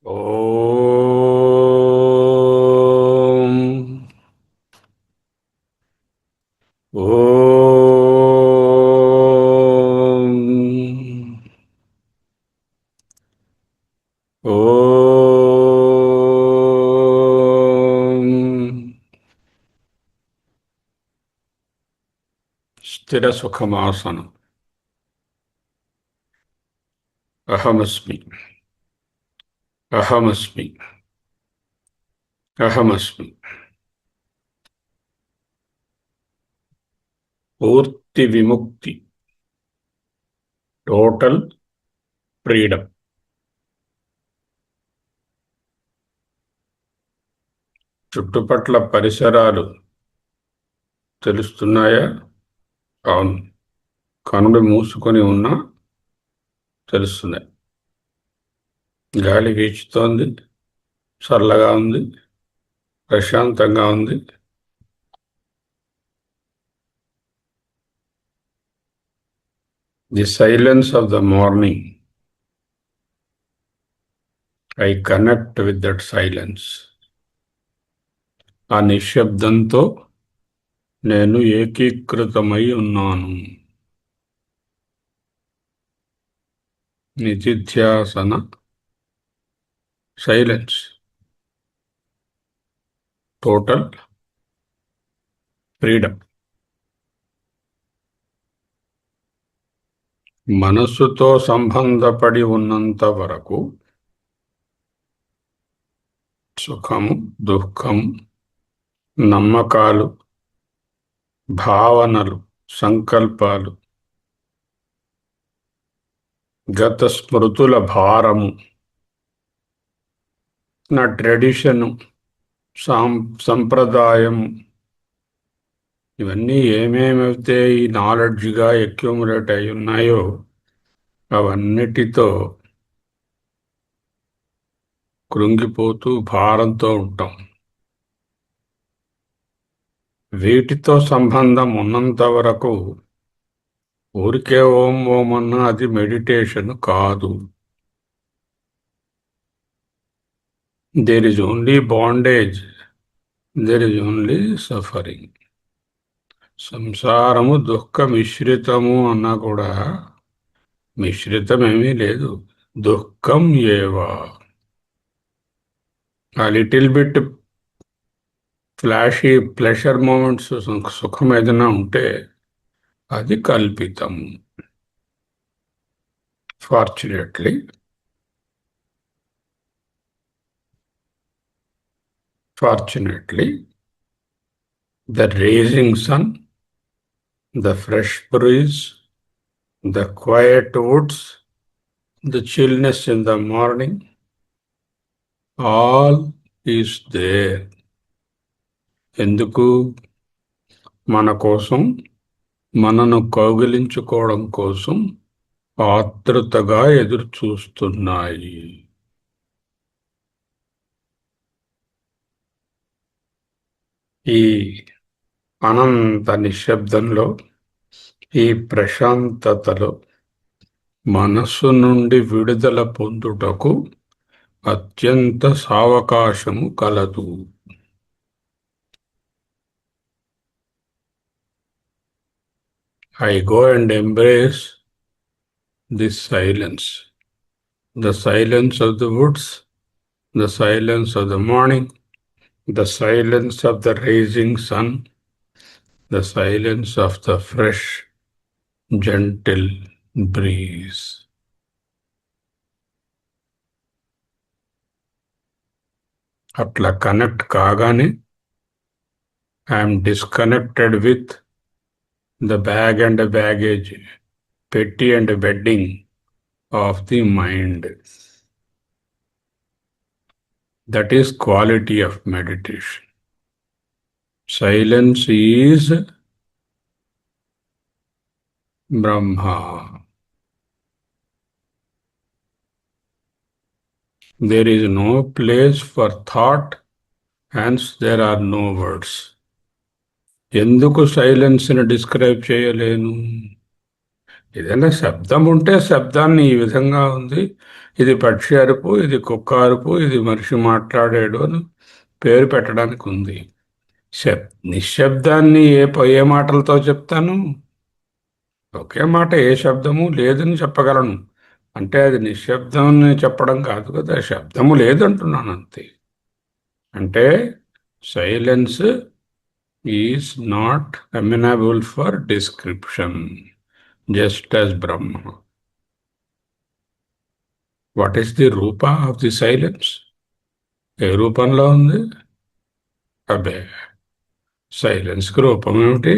ఓం ఓం ఓం స్థిర సుఖమాసనం. అహమస్మి అహమస్మి అహమస్మి. పూర్తి విముక్తి, టోటల్ ఫ్రీడమ్. చుట్టుపట్ల పరిసరాలు తెలుస్తున్నాయా? అవును. కనులు మూసుకొని ఉన్నా తెలుస్తున్నాయి. గాలి వీచుతోంది, చల్లగా ఉంది, ప్రశాంతంగా ఉంది. The silence of the morning. I connect with that silence. ఆ నిశ్శబ్దంతో నేను ఏకీకృతమై ఉన్నాను. నిధిధ్యాసన, సైలెన్స్, టోటల్ ఫ్రీడమ్. మనస్సుతో సంబంధపడి ఉన్నంత వరకు సుఖము, దుఃఖము, నమ్మకాలు, భావనలు, సంకల్పాలు, గత స్మృతుల భారము, నా ట్రెడిషను, సంప్రదాయము, ఇవన్నీ ఏమేమైతే ఈ నాలెడ్జ్గా అక్యూములేట్ అయి ఉన్నాయో అవన్నిటితో కృంగిపోతూ భారంతో ఉంటాం. వీటితో సంబంధం ఉన్నంత వరకు ఊరికే ఓం ఓం అన్న అది మెడిటేషన్ కాదు. There is only bondage, there is only suffering. సంసారము దుఃఖ మిశ్రితము అన్నా కూడా మిశ్రితమేమీ లేదు, దుఃఖం ఏవా. A little bit flashy pleasure moments, సుఖం ఏదైనా ఉంటే అది కల్పితం. Fortunately the rising sun, the fresh breeze, the quiet woods, the chillness in the morning, all is there. ఎందుకు? మన కోసం, మనను కౌగిలించుకోవడం కోసం ఆతృతగా ఎదురు చూస్తున్నాయి. ఈ అనంత నిశ్శబ్దంలో, ఈ ప్రశాంతతలో మనస్సు నుండి విడుదల పొందుటకు అత్యంత సావకాశము కలదు. I go and embrace this silence. The silence of the woods, the silence of the morning, the silence of the rising sun, the silence of the fresh, gentle breeze. అట్లా కనెక్ట్ కాగానే I'm disconnected with the bag and the baggage, petty and bedding of the mind. That is quality of meditation. Silence is Brahma. There is no place for thought, hence there are no words. ఎందుకు సైలెన్స్ని describe చేయలేను? ఏదైనా శబ్దం ఉంటే శబ్దాన్ని ఈ విధంగా ఉంది, ఇది పక్షి అరుపు, ఇది కుక్క అరుపు, ఇది మనిషి మాట్లాడాడు అని పేరు పెట్టడానికి ఉంది. నిశ్శబ్దాన్ని ఏ మాటలతో చెప్తాను? ఒకే మాట ఏ శబ్దము లేదని చెప్పగలను. అంటే అది నిశ్శబ్దం చెప్పడం కాదు కదా, శబ్దము లేదంటున్నాను అంతే. అంటే silence is not amenable for description, just as Brahma. What is the రూప ఆఫ్ ది సైలెన్స్? ఏ రూపంలో ఉంది? అబ్బే, సైలెన్స్కి రూపం ఏమిటి?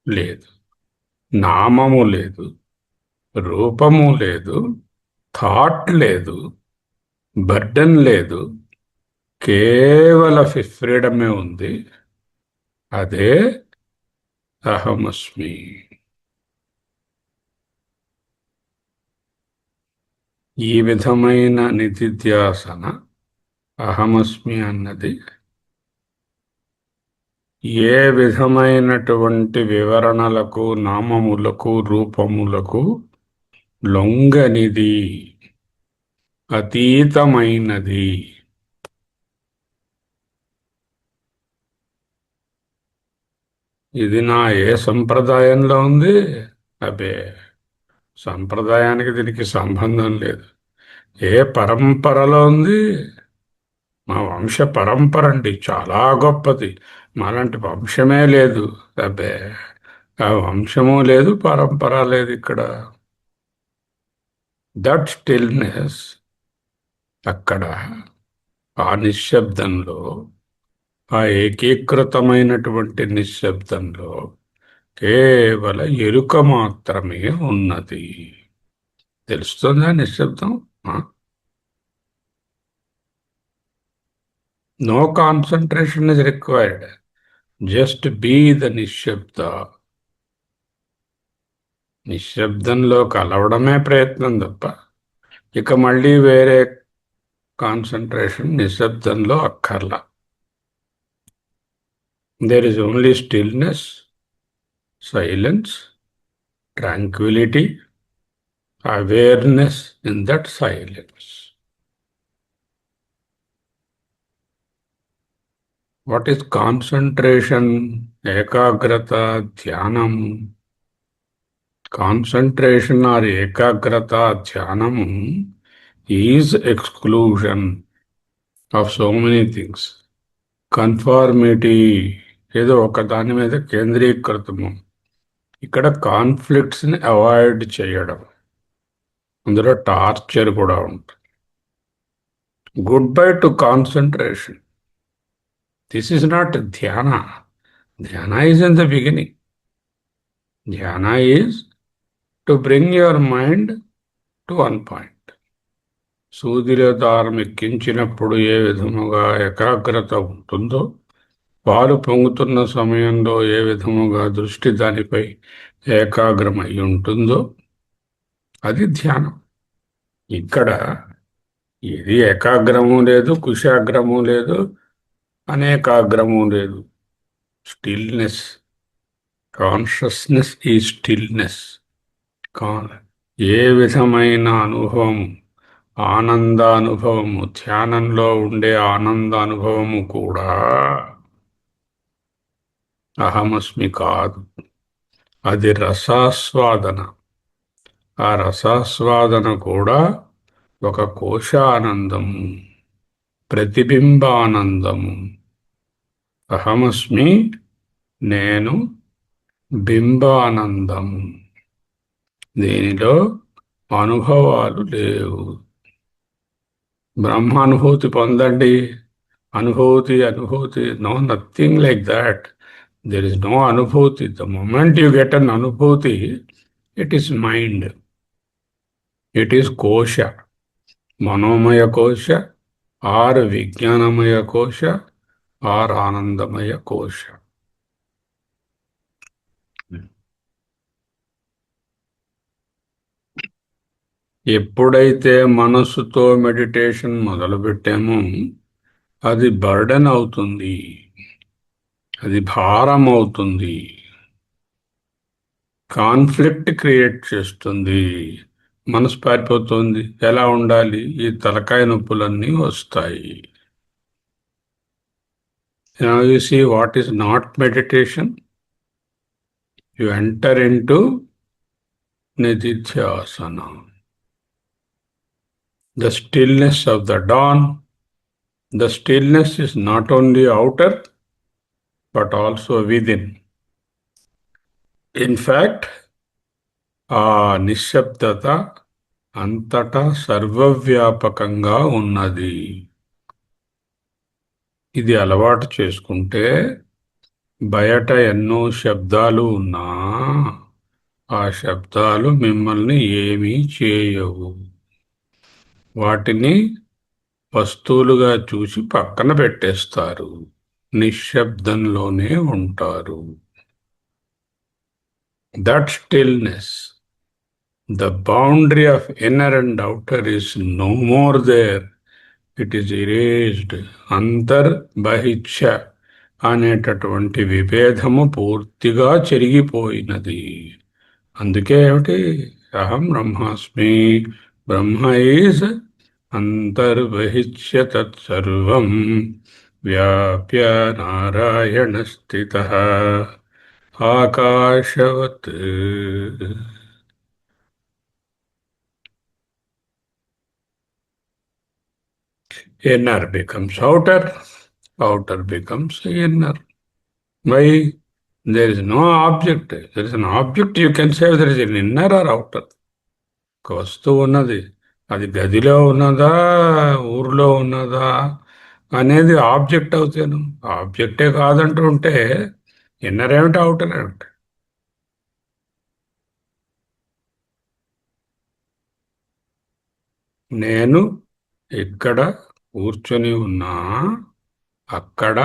లేదు. నామము లేదు, రూపము లేదు, థాట్ లేదు, బర్డన్ లేదు, కేవల ఫ్రీడమే ఉంది. అదే అహమస్మి. ఈ విధమైన నిధిధ్యాసన అహమస్మి అన్నది ఏ విధమైనటువంటి వివరణలకు, నామములకు, రూపములకు లొంగనిది, అతీతమైనది. ఇది నా ఏ సంప్రదాయంలో ఉంది? అబే, సంప్రదాయానికి దీనికి సంబంధం లేదు. ఏ పరంపరలో ఉంది? మా వంశ పరంపర అండి, చాలా గొప్పది. మాలాంటి వంశమే లేదు. అబ్బే, ఆ వంశము లేదు, పరంపర లేదు ఇక్కడ. దట్ స్టిల్నెస్, అక్కడ ఆ నిశ్శబ్దంలో, ఆ ఏకీకృతమైనటువంటి నిశ్శబ్దంలో కేవల ఎరుక మాత్రమే ఉన్నది. తెలుస్తుందా నిశ్శబ్దం? No concentration is required, just be the నిశ్శబ్ద. నిశ్శబ్దంలో కలవడమే ప్రయత్నం తప్ప ఇక మళ్ళీ వేరే కాన్సన్ట్రేషన్ నిశ్శబ్దంలో అక్కర్లా. There is only stillness, silence, tranquility, awareness in that silence. What is concentration? ఏకాగ్రత, ధ్యానం. కాన్సన్ట్రేషన్ ఆర్ ఏకాగ్రత, ధ్యానము is exclusion of so many things. Conformity, ఏదో ఒక దాని మీద కేంద్రీకృతము. ఇక్కడ కాన్ఫ్లిక్ట్స్ని అవాయిడ్ చేయడం, అందులో టార్చర్ కూడా ఉంటుంది. Good bye to concentration. This is not ధ్యాన. ధ్యాన ఈజ్ ఇన్ ద బిగినింగ్. ధ్యాన is to bring your mind to one point. సూదిలో దారం ఎక్కించినప్పుడు ఏ విధముగా ఏకాగ్రత ఉంటుందో, పాలు పొంగుతున్న సమయంలో ఏ విధముగా దృష్టి దానిపై ఏకాగ్రమై ఉంటుందో, అది ధ్యానం. ఇక్కడ ఇది ఏకాగ్రము లేదు, కుశాగ్రము లేదు, అనేకాగ్రము లేదు. స్టిల్నెస్. కాన్షియస్నెస్ ఈ స్టిల్నెస్. ఏ విధమైన అనుభవం, ఆనందానుభవము, ధ్యానంలో ఉండే ఆనందానుభవము కూడా అహమస్మి కాదు. అది రసాస్వాదన. ఆ రసాస్వాదన కూడా ఒక కోశానందము, ప్రతిబింబానందము. అహమస్మి, నేను బింబానందము. దీనిలో అనుభవాలు లేవు. బ్రహ్మానుభూతి పొందండి, అనుభూతి no, nothing like that. There is no అనుభూతి. The moment you get an అనుభూతి, it is mind, it is కోశ, మనోమయ కోశ, ఆర్ విజ్ఞానమయ కోశ, ఆర్ ఆనందమయ కోశ. ఎప్పుడైతే మనసుతో మెడిటేషన్ మొదలుపెట్టామో అది బర్డెన్ అవుతుంది, అది భారం అవుతుంది. కాన్ఫ్లిక్ట్ క్రియేట్ చేస్తుంది. మనసు పారిపోతుంది. ఎలా ఉండాలి? ఈ తలకాయ నొప్పులన్నీ వస్తాయి. Now you see what is not meditation? You enter into nididhyasana, the stillness of the dawn. The stillness is not only outer but also within. In fact, ఆ నిశ్శబ్దత అంతటా సర్వవ్యాపకంగా ఉన్నది. ఇది అలవాటు చేసుకుంటే బయట ఎన్నో శబ్దాలు ఉన్నా ఆ శబ్దాలు మిమ్మల్ని ఏమీ చేయవు. వాటిని వస్తువులుగా చూసి పక్కన పెట్టేస్తారు. నిశ్శబ్దంలోనే ఉంటారు. That stillness, the boundary of inner and outer is no more there. It is erased. అంతర్ బహిష్య అనేటటువంటి విభేదము పూర్తిగా చెరిగిపోయినది. అందుకే ఏమిటి? అహం బ్రహ్మాస్మి. బ్రహ్మ ఈజ్ అంతర్బహిష్య తత్సర్వం వ్యాప్య నారాయణ స్థితః ఆకాశవత్. Inner becomes outer, outer becomes inner. Why? There is no object. There is an object, you can say there is an inner or outer. ఒక వస్తువు ఉన్నది, అది గదిలో ఉన్నదా ఊరిలో ఉన్నదా అనేది ఆబ్జెక్ట్ అవుతాను. ఆబ్జెక్టే కాదంటూ ఉంటే ఇన్నర్ ఏమిటి అవుటర్ ఏమిటి? నేను ఇక్కడ కూర్చొని ఉన్నా, అక్కడ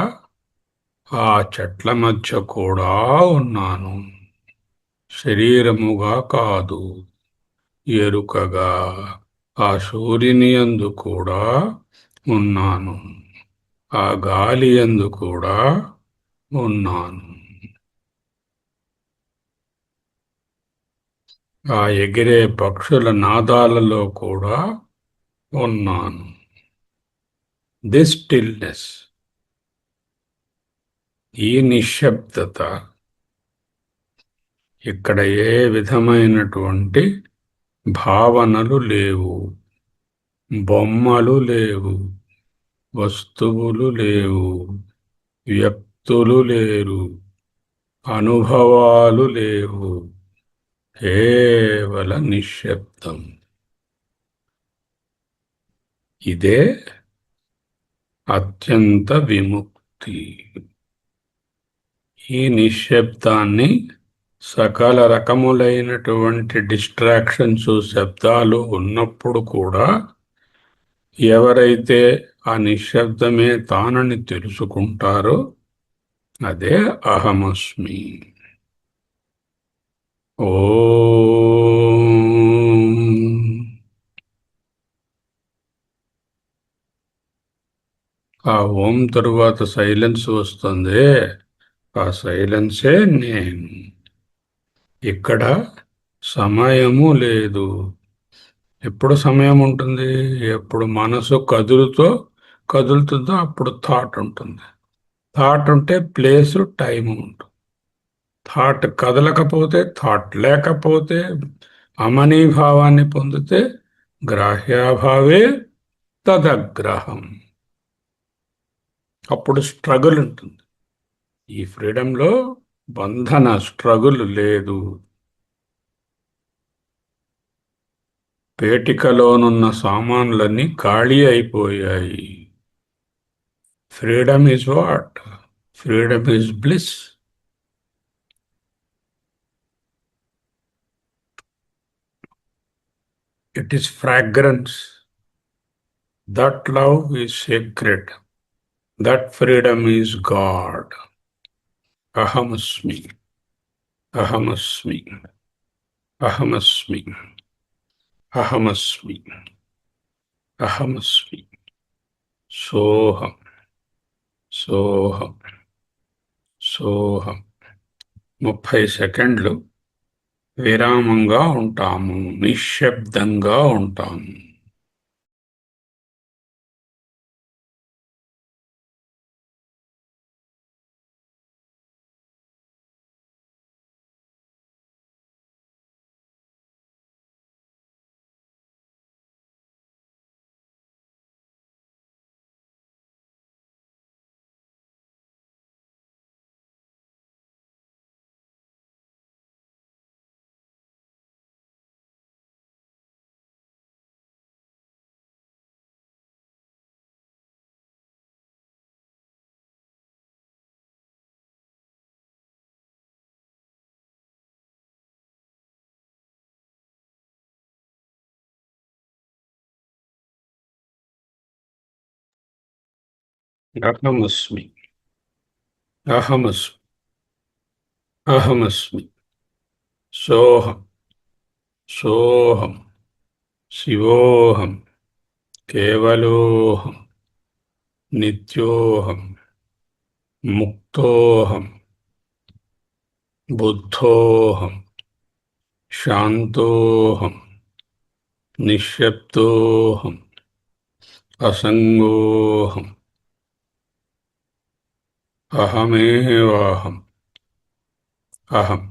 ఆ చెట్ల మధ్య కూడా ఉన్నాను. శరీరముగా కాదు, ఎరుకగా ఆ సూర్యుని యందు కూడా ఉన్నాను. ఆ గాలి యందు కూడా ఉన్నాను. ఆ ఎగిరే పక్షుల నాదాలలో కూడా ఉన్నాను. దిస్ స్టిల్నెస్, ఈ నిశ్శబ్దత, ఇక్కడ ఏ విధమైనటువంటి భావనలు లేవు, బొమ్మలు లేవు, వస్తువులు లేవు, వ్యక్తులు లేరు, అనుభవాలు లేవు. కేవల నిశ్శబ్దం. ఇదే అత్యంత విముక్తి. ఈ నిశ్శబ్దాన్ని సకల రకములైనటువంటి డిస్ట్రాక్షన్స్, శబ్దాలు ఉన్నప్పుడు కూడా ఎవరైతే ఆ నిశ్శబ్దమే తానని తెలుసుకుంటారో అదే అహమస్మి. ఓం. ఆ ఓం తరువాత సైలెన్స్ వస్తుంది. ఆ సైలెన్సే నేను. ఇక్కడ సమయము లేదు. ఎప్పుడు సమయం ఉంటుంది? ఎప్పుడు మనసు కదులుతుందో అప్పుడు థాట్ ఉంటుంది. థాట్ ఉంటే ప్లేసు, టైము ఉంటుంది. థాట్ కదలకపోతే, థాట్ లేకపోతే, అమనీభావాన్ని పొందితే గ్రాహ్యాభావే తదగ్రహం. అప్పుడు స్ట్రగుల్ ఉంటుంది. ఈ ఫ్రీడంలో బంధన, స్ట్రగుల్ లేదు. పేటికలోనున్న సామాన్లన్నీ ఖాళీ అయిపోయాయి. Freedom is what? Freedom is bliss. It is fragrance. That love is sacred. That freedom is God. Ahamasmi. Ahamasmi. Ahamasmi. Ahamasmi. Ahamasmi. Soham. Soham. Soham. 30 సెకండ్లు విరామంగా ఉంటాము, నిశ్శబ్దంగా ఉంటాము. అహమస్మి, అహమస్మి, అహమస్మి, సోహం, సోహం, శివోహం, కేవలోహం, నిత్యోహం, ముక్తోహం, బుద్ధోహం, శాంతోహం, నిశ్శబ్దోహం, అసంగోహం, అహమేవాహం, అహం,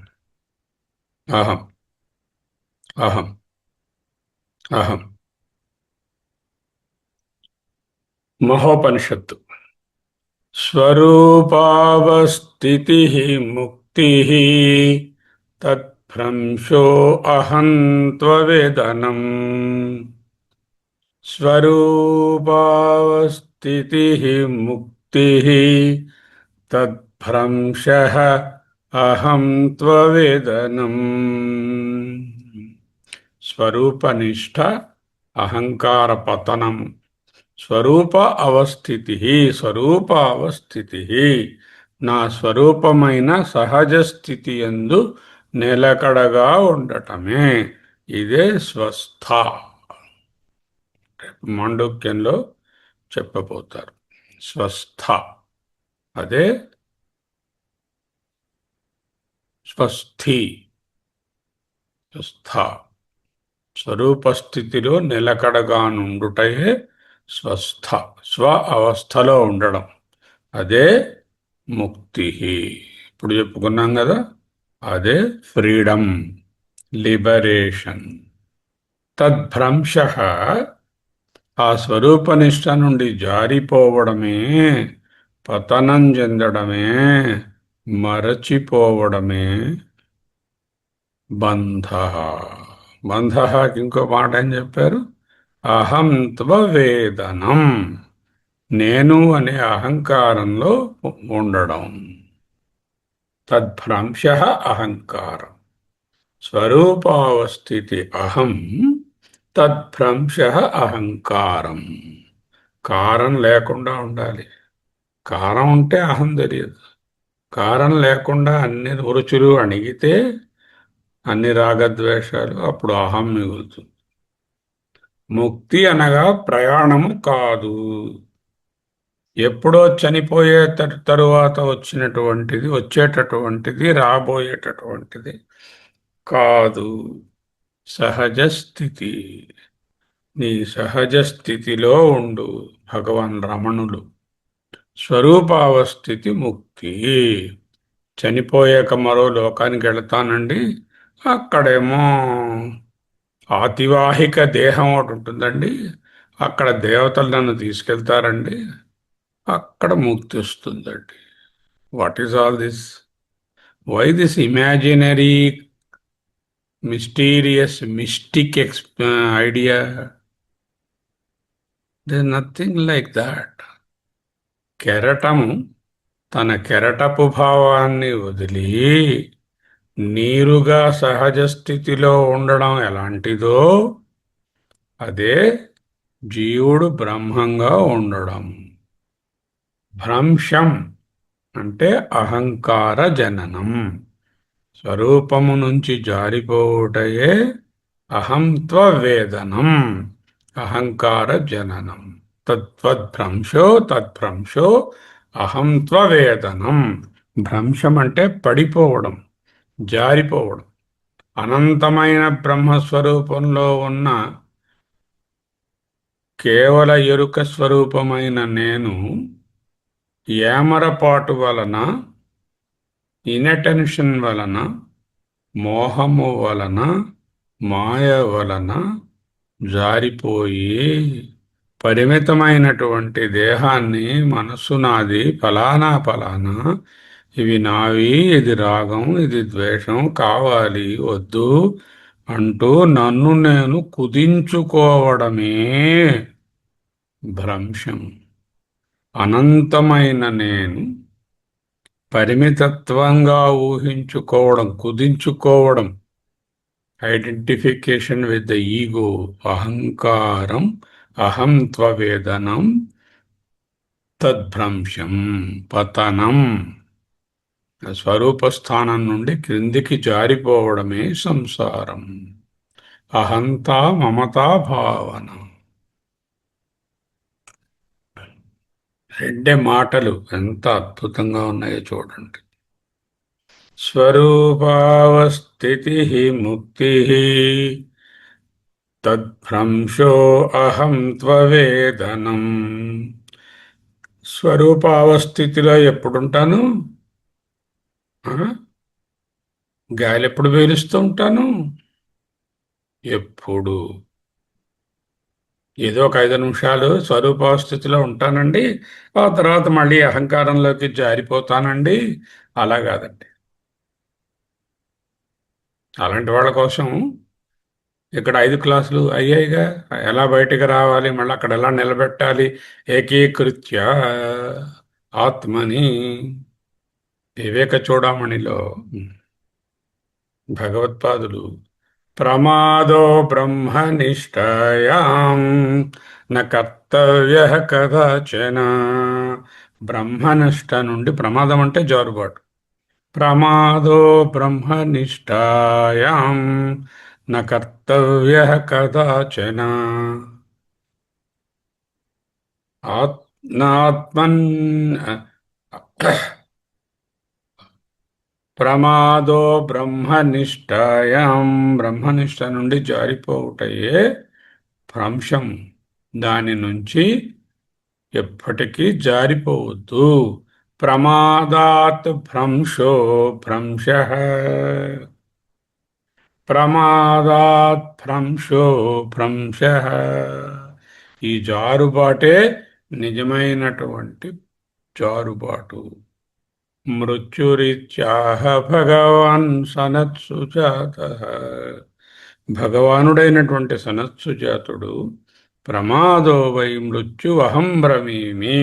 అహం, అహం, అహం. మహోపనిషత్తు. స్వరూపావస్థితిః ముక్తిః తద్భ్రంశో అహం త్వవేదనం. స్వరూపావస్థితిః ముక్తిః తద్భ్రంశః అహం త్వవేదనం. స్వరూపనిష్ట, అహంకార పతనము. స్వరూప అవస్థితి, స్వరూప అవస్థితి, నా స్వరూపమైన సహజ స్థితి యందు నిలకడగా ఉండటమే. ఇదే స్వస్థ. మాండూక్యంలో చెప్పబోతారు. స్వస్థ అదే స్వస్థి. స్వస్థ స్వరూపస్థితిలో నిలకడగా నుండుటయే స్వస్థ. స్వ అవస్థలో ఉండడం, అదే ముక్తి. ఇప్పుడు చెప్పుకున్నాం కదా, అదే ఫ్రీడమ్, లిబరేషన్. తద్భ్రంశ, ఆ స్వరూపనిష్ట నుండి జారిపోవడమే, పతనం చెందడమే, మరచిపోవడమే బంధ. బంధకి ఇంకో మాట ఏం చెప్పారు? అహం త్వవేదనం, నేను అనే అహంకారంలో ఉండడం. తద్భ్రంశ అహంకారం. స్వరూపావస్థితి అహం, తద్భ్రంశ అహంకారం. కారం లేకుండా ఉండాలి. కారం ఉంటే అహం తెలియదు. కారం లేకుండా అన్ని రుచులు అణిగితే, అన్ని రాగద్వేషాలు, అప్పుడు అహం మిగులుతుంది. ముక్తి అనగా ప్రయాణము కాదు. ఎప్పుడో చనిపోయే తరువాత వచ్చినటువంటిది, వచ్చేటటువంటిది, రాబోయేటటువంటిది కాదు. సహజ స్థితి. నీ సహజ స్థితిలో ఉండు. భగవాన్ రమణులు. స్వరూపావస్థితి ముక్తి. చనిపోయాక మరో లోకానికి వెళతానండి, అక్కడేమో ఆతివాహిక దేహం ఒకటి ఉంటుందండి, అక్కడ దేవతలు నన్ను తీసుకెళ్తారండి, అక్కడ ముక్తి వస్తుందండి. What is all this? Why this imaginary mysterious mystic idea? There is nothing like that. కెరటము తన కెరటపు భావాన్ని వదిలి నీరుగా సహజ స్థితిలో ఉండడం ఎలాంటిదో, అదే జీవుడు బ్రహ్మంగా ఉండడం. భ్రంశం అంటే అహంకార జననం. స్వరూపము నుంచి జారిపోవుటయే అహం త్వవేదనం, అహంకార జననం. తద్భ్రంశో తద్భ్రంశో అహం త్వవేదనం. భ్రంశం అంటే పడిపోవడం, జారిపోవడం. అనంతమైన బ్రహ్మస్వరూపంలో ఉన్న కేవల ఎరుక స్వరూపమైన నేను ఏమరపాటు వలన, ఇనటెన్షన్ వలన, మోహము వలన, మాయ వలన జారిపోయి పరిమితమైనటువంటి దేహాన్ని మనస్సు నాది, ఫలానా ఫలానా, ఇవి నావి, ఇది రాగం, ఇది ద్వేషం, కావాలి వద్దు అంటూ నన్ను నేను కుదించుకోవడమే భ్రంశం. అనంతమైన నేను పరిమితత్వంగా ఊహించుకోవడం, కుదించుకోవడం, ఐడెంటిఫికేషన్ విత్ ద ఈగో, అహంకారం, అహం త్వవేదనం, తద్భ్రంశం, పతనం. స్వరూపస్థానం నుండి క్రిందికి జారిపోవడమే సంసారం. అహంతా మమతా భావన. రెండే మాటలు ఎంత అద్భుతంగా ఉన్నాయో చూడండి. స్వరూపావస్థితి ముక్తి తద్భ్రంశో అహం త్వవేదనం. స్వరూపావస్థితిలో ఎప్పుడుంటాను? గాలి ఎప్పుడు పీలుస్తూ ఉంటాను? ఎప్పుడు ఏదో ఒక 5 నిమిషాలు స్వరూపావస్థితిలో ఉంటానండి, ఆ తర్వాత మళ్ళీ అహంకారంలోకి జారిపోతానండి. అలా కాదండి. అలాంటి వాళ్ళ కోసం ఇక్కడ 5 క్లాసులు అయ్యాయిగా. ఎలా బయటికి రావాలి, మళ్ళీ అక్కడ ఎలా నిలబెట్టాలి. ఏకీకృత్య ఆత్మని. వివేక చూడామణిలో భగవత్పాదులు ప్రమాదో బ్రహ్మనిష్టాయాం న కర్తవ్య కదాచన. బ్రహ్మనిష్ట నుండి, ప్రమాదం అంటే జారుబాటు, ప్రమాదో బ్రహ్మనిష్టాయాం న కర్తవ్య కదాచన. ఆత్మాత్మన్ ప్రమాదో బ్రహ్మనిష్టాయాం, బ్రహ్మనిష్ట నుండి జారిపోవుటయే భ్రంశం. దాని నుంచి ఎప్పటికీ జారిపోవద్దు. ప్రమాదాత్ భ్రంశో భ్రంశః, ప్రమాదాత్ భ్రంశో భ్రంశః. ఈ జారుబాటే నిజమైనటువంటి జారుబాటు. మృత్యురిత్యాహ భగవాన్ సనత్సుజాతః. భగవానుడైనటువంటి సనత్సుజాతుడు ప్రమాదో వై మృత్యువహం బ్రవీమి.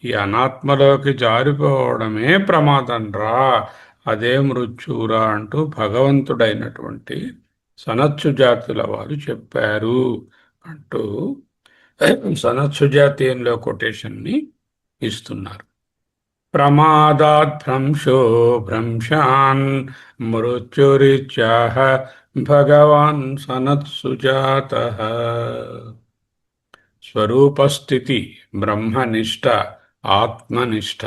ఈ అనాత్మలోకి జారిపోవడమే ప్రమాదం రా, అదే మృత్యురా అంటూ భగవంతుడైనటువంటి సనత్సుజాతుల వారు చెప్పారు అంటూ సనత్సుజాతీయంలో కొటేషన్ని ఇస్తున్నారు. ప్రమాదాత్ భ్రంశో భ్రంశాన్ మృత్యురిత్యాహ భగవాన్ సనత్సుజాతః. స్వరూపస్థితి బ్రహ్మనిష్ట, ఆత్మనిష్ట.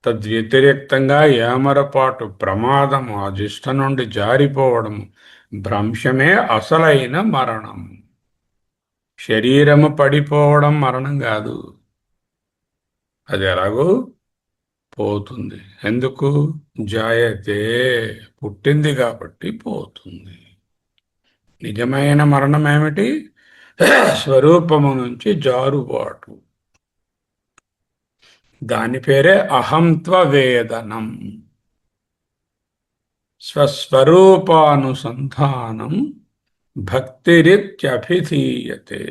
తద్వ్యతిరేక్తంగా ఏమరపాటు, ప్రమాదము, అజిష్ట నుండి జారిపోవడము, భ్రంశమే అసలైన మరణం. శరీరము పడిపోవడం మరణం కాదు. అది ఎలాగో పోతుంది. ఎందుకు? జాయతే, పుట్టింది కాబట్టి పోతుంది. నిజమైన మరణం ఏమిటి? స్వరూపము నుంచి జారుబాటు. దాని పేరే అహంత్వవేదనం. స్వస్వరూపానుసంధానం భక్తిరిత్యభిధీయతే.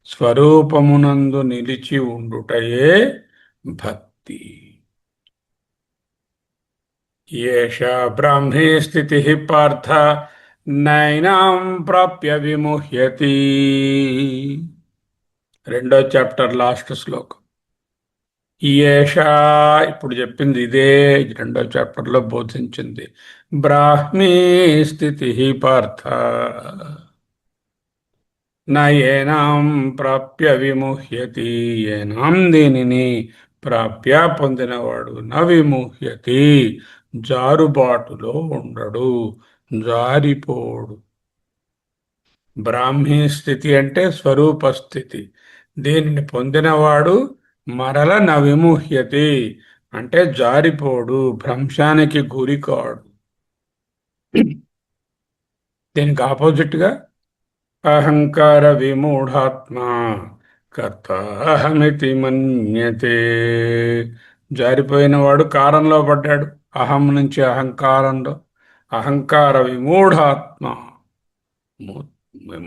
స్వరూపమునందు నిలిచి ఉండుటయే భక్తి. ఏషా బ్రాహ్మీ స్థితి పార్థ నైనాం ప్రాప్య విముహ్యతి. 2వ చాప్టర్ లాస్ట్ శ్లోకం. ఏషా, ఇప్పుడు చెప్పింది ఇదే 2వ చాప్టర్లో బోధించింది. బ్రాహ్మీ స్థితి పార్థ నయేనాం ప్రాప్య విముహ్యతి. ఏనాం, దీనిని, ప్రాప్య పొందినవాడు, న విముహ్యతి, జారుబాటులో ఉండడు. జారిపోడు. బ్రాహ్మీ స్థితి అంటే స్వరూప స్థితి. దీనిని పొందినవాడు మరల నవిముహ్యతి అంటే జారిపోడు, భ్రంశానికి గురికాడు. దీనికి ఆపోజిట్గా అహంకార విమూఢాత్మ కర్త అహమితి మన్యతే. జారిపోయిన వాడు కారంలో పడ్డాడు, అహం నుంచి అహంకారంలో. అహంకార విమూఢాత్మ,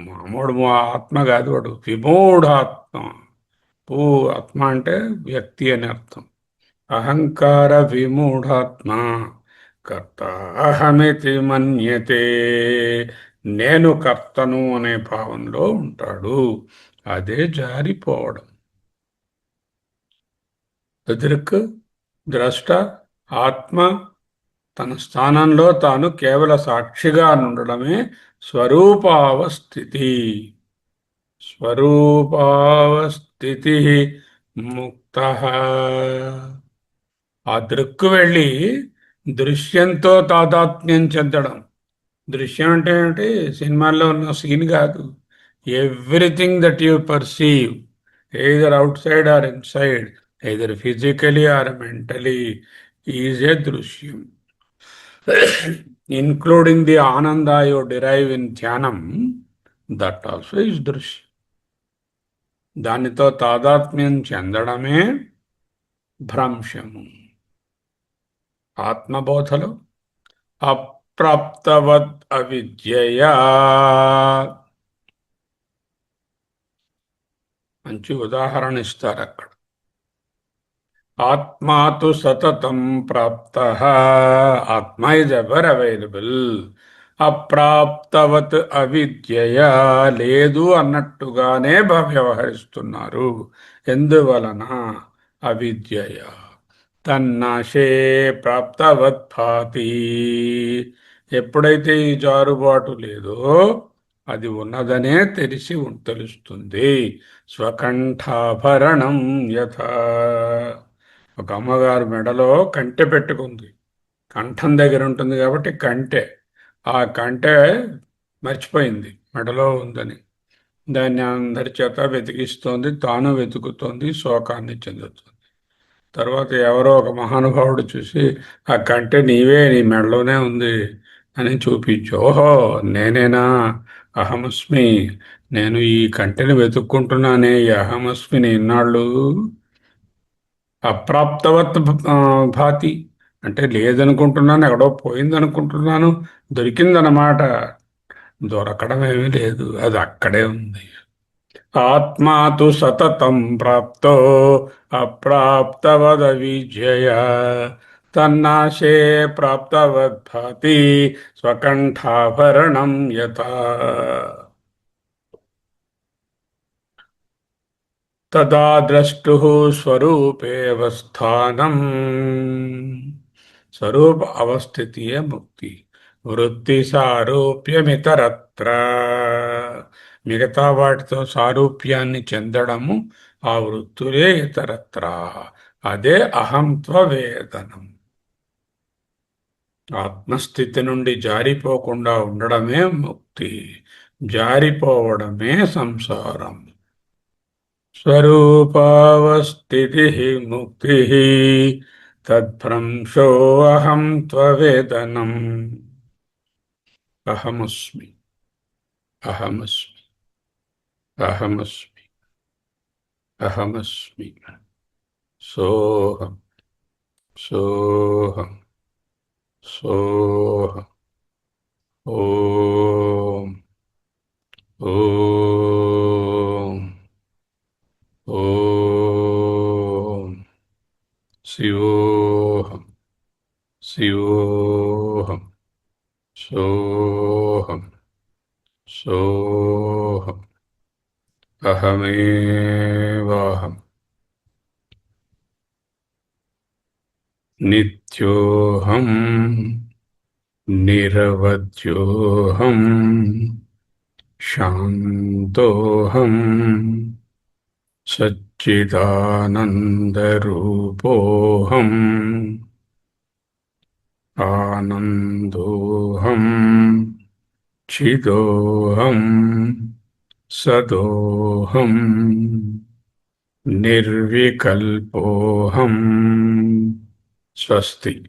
మామూడు ఆత్మ కాదు వాడు, విమూఢాత్మ. పూ ఆత్మ అంటే వ్యక్తి అని అర్థం. అహంకార విమూఢాత్మ కర్త అహమితి మన్యతే, నేను కర్తను అనే భావంలో ఉంటాడు. అదే జారిపోవడం. దృక్, ద్రష్ట, ఆత్మ తన స్థానంలో తాను కేవల సాక్షిగా ఉండడమే స్వరూపావస్థితి. స్వరూపావస్థితి ముక్త. ఆ దృక్కు వెళ్ళి దృశ్యంతో తాదాత్మ్యం చెందడం. దృశ్యం అంటే ఏమిటి? సినిమాల్లో ఉన్న సీన్ కాదు. Everything that you perceive, either outside or inside, either physically or mentally, is a దృశ్యం. ఇన్క్లూడింగ్ ది ఆనంద యు డిరైవ్ ఇన్ ధ్యానం, దట్ ఆల్సో ఇస్ దృశ్యం. దానితో తాదాత్మ్యం చెందడమే భ్రంశము. ఆత్మబోధలో అప్రాప్తవద్ అవిద్యయా, మంచి ఉదాహరణ ఇస్తారు అక్కడ. ఆత్మాతు సతతం ప్రాప్త, ఆత్మ ఇస్ ఎవర్ అవైలబుల్. అప్రాప్తవత్ అవిద్యయా, లేదు అన్నట్టుగానే వ్యవహరిస్తున్నారు. ఎందువలన? అవిద్యయా. తన్నాశే ప్రాప్తవత్ భాతి, ఎప్పుడైతే ఈ జారుబాటు లేదో అది ఉన్నదనే తెలుస్తుంది. స్వకంఠాభరణం యథా, ఒక అమ్మగారు మెడలో కంటె పెట్టుకుంది. కంఠం దగ్గర ఉంటుంది కాబట్టి కంటె. ఆ కంటె మర్చిపోయింది మెడలో ఉందని. దాన్ని అందరి చేత వెతికిస్తోంది, తాను వెతుకుతోంది, శోకాన్ని చెందుతుంది. తర్వాత ఎవరో ఒక మహానుభావుడు చూసి, ఆ కంటె నీవే, నీ మెడలోనే ఉంది అని చూపించు. ఓహో, నేనేనా? అహమస్మి, నేను ఈ కంటెని వెతుక్కుంటున్నానే, ఈ అహమస్మిని ఇన్నాళ్ళు. అప్రాప్తవత్ భాతి అంటే లేదనుకుంటున్నాను, ఎక్కడో పోయిందనుకుంటున్నాను, దొరికిందన్నమాట. దొరకడం ఏమీ లేదు, అది అక్కడే ఉంది. ఆత్మాతు సతతం ప్రాప్తో అప్రాప్తవదవిజయ, తన్నాశే ప్రాప్తవద్భాతి స్వకంఠాభరణం యథా. తదా ద్రష్టు స్వరూపేవస్థానం, స్వరూప అవస్థితియే ముక్తి. వృత్తి సారూప్యమితరత్ర, మిగతా వాటితో సారూప్యాన్ని చెందడము, ఆ వృత్తులే ఇతరత్ర. అదే అహంత్వ వేదనం. ఆత్మస్థితి నుండి జారిపోకుండా ఉండడమే ముక్తి, జారిపోవడమే సంసారం. స్వరూపావస్థితి ముక్తి తద్భ్రంశో అహం త్వవేదనం. అహమస్మి, అహమస్మి, అహమస్మి, అహమస్మి, సోహం, సోహం, సోహం. ఓం, ఓం, ఓం. శివోహం, శివోహం, సోహం, సోహం. అహమేవాహం. నిత్యోహం, నిరవధ్యోహం, శాంతోహం, సచ్చిదానందరూపోహం. ఆనందోహం చిదోహం సదోహం నిర్వికల్పోహం. స్వస్తి.